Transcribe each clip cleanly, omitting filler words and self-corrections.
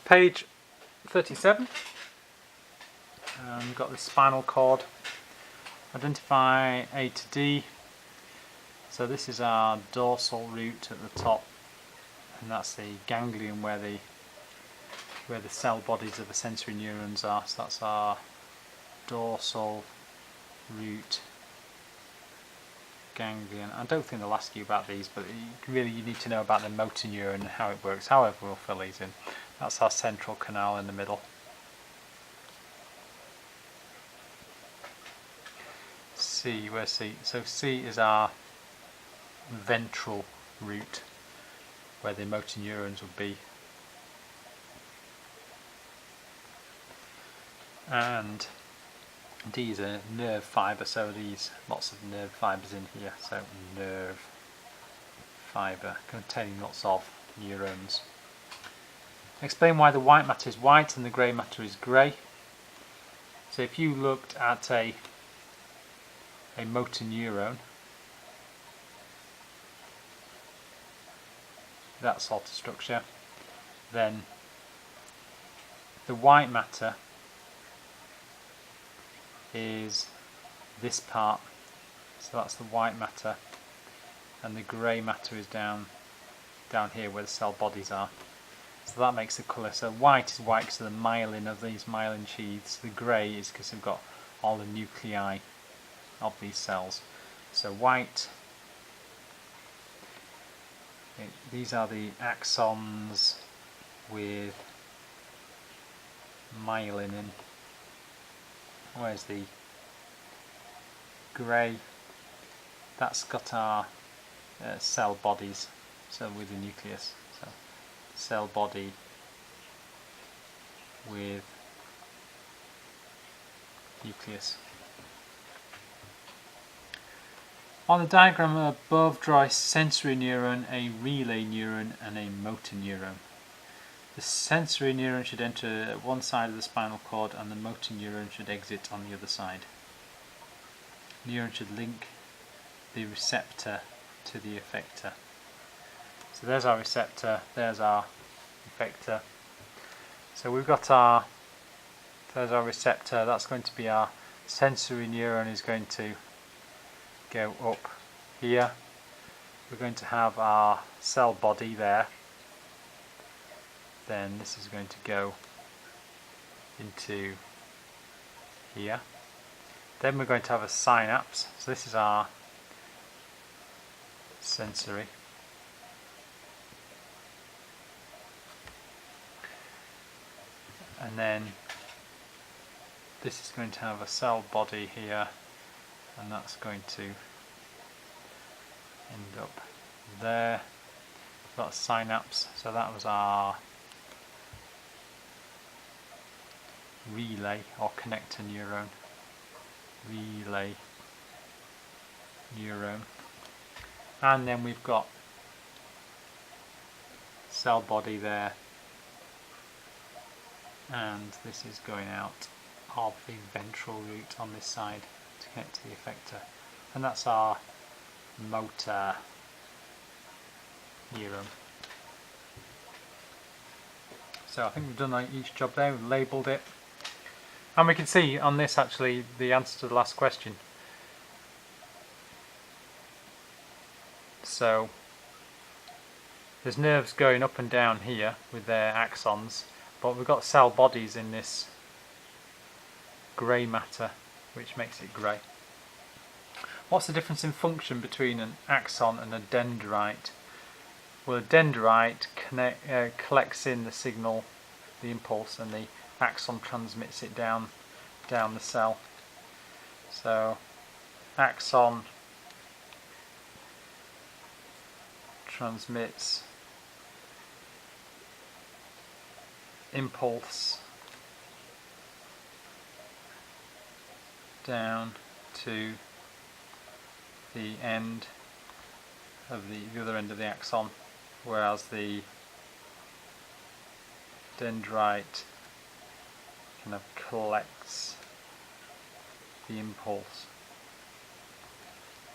Page 37. We've got the spinal cord. Identify A to D. So this is our dorsal root at the top, and that's the ganglion where the cell bodies of the sensory neurons are. So that's our dorsal root ganglion. I don't think they'll ask you about these, but really you need to know about the motor neuron and how it works. However, we'll fill these in. That's our central canal in the middle. C, where's C? So C is our ventral root, where the motor neurons would be. And D is a nerve fibre, so these lots of nerve fibres in here, so nerve fibre containing lots of neurons. Explain why the white matter is white and the grey matter is grey. So if you looked at a motor neuron, that sort of structure, then the white matter is this part, so that's the white matter, and the grey matter is down here where the cell bodies are. So that makes the colour. So white is white because of the myelin of these myelin sheaths. The grey is because they've got all the nuclei of these cells. So white, these are the axons with myelin in. Where's the grey? That's got our cell bodies, so with the nucleus. So cell body with nucleus. On the diagram above, draw a sensory neuron, a relay neuron and a motor neuron. The sensory neuron should enter one side of the spinal cord and the motor neuron should exit on the other side. The neuron should link the receptor to the effector. So there's our receptor, there's our effector. So we've got there's our receptor, that's going to be our sensory neuron, is going to go up here. We're going to have our cell body there. Then this is going to go into here. Then we're going to have a synapse. So this is our sensory. And then this is going to have a cell body here, and that's going to end up there. We've got a synapse, so that was our relay or connector neuron. Relay neuron. And then we've got cell body there, and this is going out of the ventral root on this side to connect to the effector, and that's our motor neuron. So I think we've done each job there, we've labelled it, and we can see on this actually the answer to the last question. So there's nerves going up and down here with their axons, but we've got cell bodies in this grey matter, which makes it grey. What's the difference in function between an axon and a dendrite? Well, a dendrite collects in the signal, the impulse, and the axon transmits it down the cell. So axon transmits impulse down to the end of the other end of the axon, whereas the dendrite kind of collects the impulse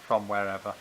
from wherever.